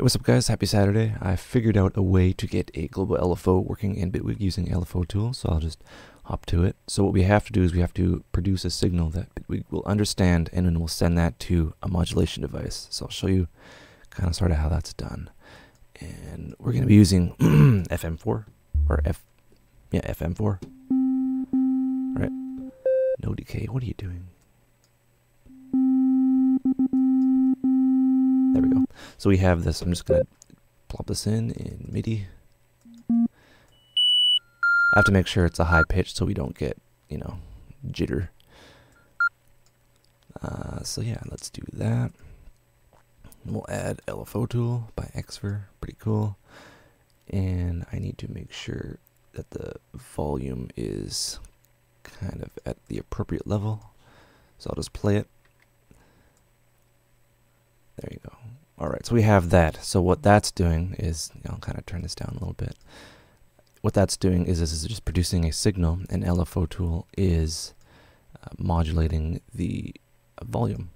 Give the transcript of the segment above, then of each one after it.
Hey, what's up guys, happy Saturday. I figured out a way to get a global LFO working in Bitwig using LFOtool, so I'll just hop to it. So what we have to do is we have to produce a signal that Bitwig will understand, and then we'll send that to a modulation device. So I'll show you kind of sort of how that's done. And we're going to be using FM4, or FM4. Right. No decay, what are you doing? There we go. So we have this. I'm just going to plop this in MIDI. I have to make sure it's a high pitch so we don't get, jitter. So yeah, let's do that. And we'll add LFOtool by Xfer. Pretty cool. And I need to make sure that the volume is kind of at the appropriate level. So I'll just play it. There you go. Alright, so we have that. So what that's doing is, I'll kind of turn this down a little bit. What that's doing is this is just producing a signal, and LFOtool is modulating the volume.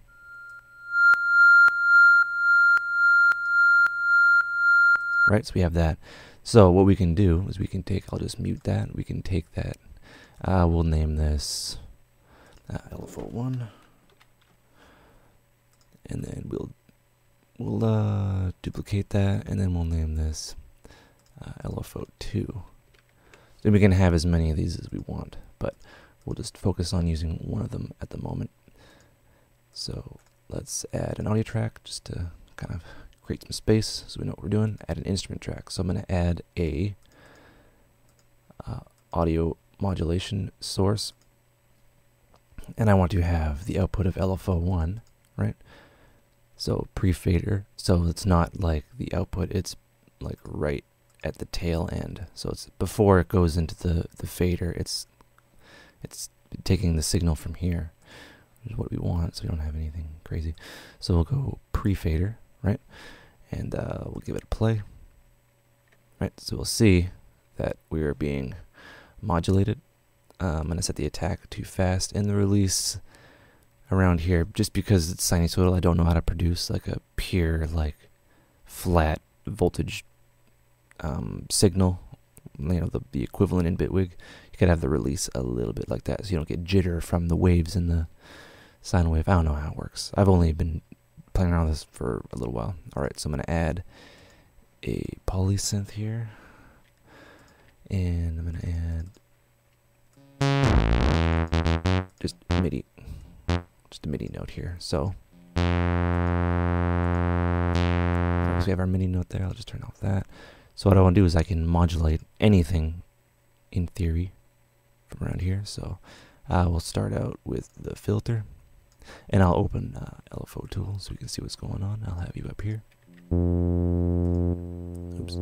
Right, so we have that. So what we can do is we can take, I'll just mute that, we can take that, we'll name this LFO1, and then we'll duplicate that, and then we'll name this LFO2. Then we can have as many of these as we want, but we'll just focus on using one of them at the moment. So let's add an audio track just to kind of create some space so we know what we're doing. Add an instrument track. So I'm going to add a audio modulation source, and I want to have the output of LFO1, right? So pre-fader, so it's not like the output, it's like right at the tail end. So it's before it goes into the fader, it's taking the signal from here, which is what we want, so we don't have anything crazy. So we'll go pre-fader, right? And we'll give it a play. Right, so we'll see that we are being modulated. I'm going to set the attack to fast and the release around here, just because it's sinusoidal. I don't know how to produce like a pure, like flat voltage signal, the equivalent in Bitwig. You could have the release a little bit like that so you don't get jitter from the waves in the sine wave. I don't know how it works. I've only been playing around with this for a little while. Alright, so I'm going to add a polysynth here, and I'm going to add just MIDI. Just a MIDI note here. So we have our MIDI note there. I'll just turn off that. So what I want to do is I can modulate anything in theory from around here. So we'll start out with the filter, and I'll open LFOtool so we can see what's going on. I'll have you up here. Oops.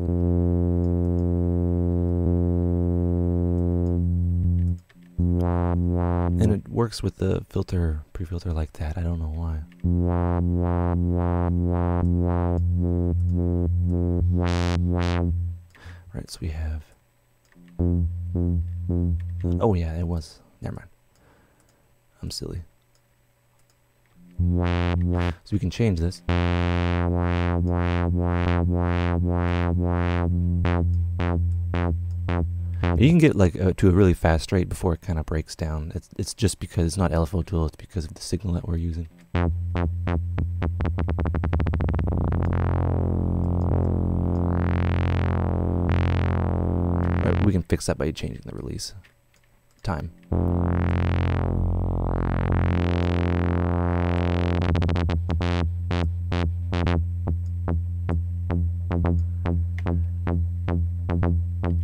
And it works with the filter, pre-filter like that. I don't know why. Right, so we have... Oh yeah, it was. Never mind. I'm silly. So we can change this. You can get like to a really fast rate before it kind of breaks down. It's just because it's not LFOtool, it's because of the signal that we're using. Right, we can fix that by changing the release time.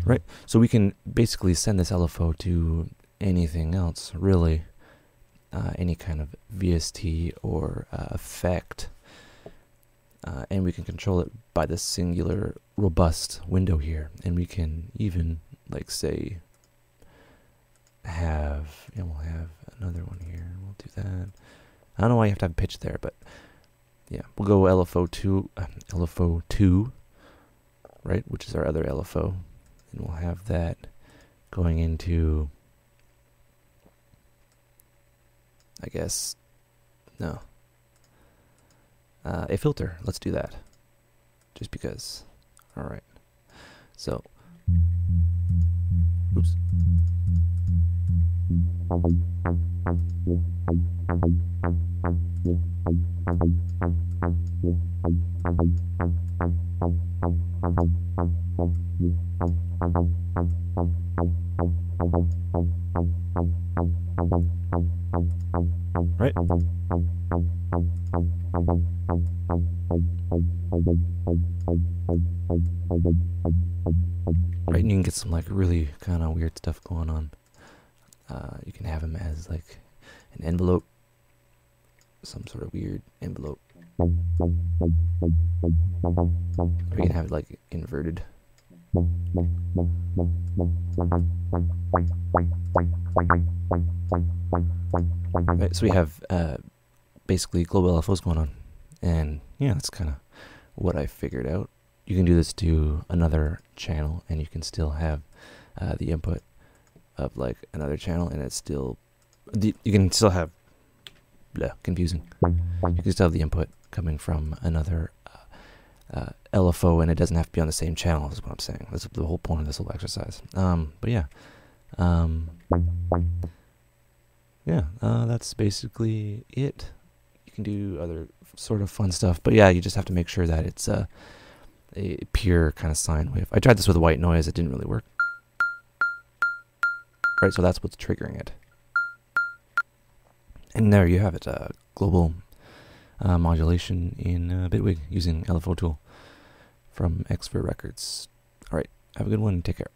Right, so we can basically send this LFO to anything else, really, any kind of VST or effect, and we can control it by this singular robust window here, and we can even, like, say, have, we'll have another one here, we'll do that. I don't know why you have to have pitch there, but yeah, we'll go LFO2, right, which is our other LFO. And we'll have that going into, I guess, no, a filter. Let's do that. just because. All right. So, oops. Right. Right, and you can get some like really kind of weird stuff going on. You can have them as like an envelope, some sort of weird envelope. Or you can have it like inverted. Right, so we have basically global LFOs going on, and yeah, that's kind of what I figured out. You can do this to another channel, and you can still have the input of like another channel, and it's still you can still have confusing. You can still have the input coming from another LFO, and it doesn't have to be on the same channel. Is what I'm saying. That's the whole point of this whole exercise. But yeah, that's basically it. You can do other sort of fun stuff, but yeah, you just have to make sure that it's a pure kind of sine wave. I tried this with white noise; it didn't really work. Right, so that's what's triggering it. And there you have it, global modulation in Bitwig using LFOtool from Xfer Records. All right, have a good one. Take care.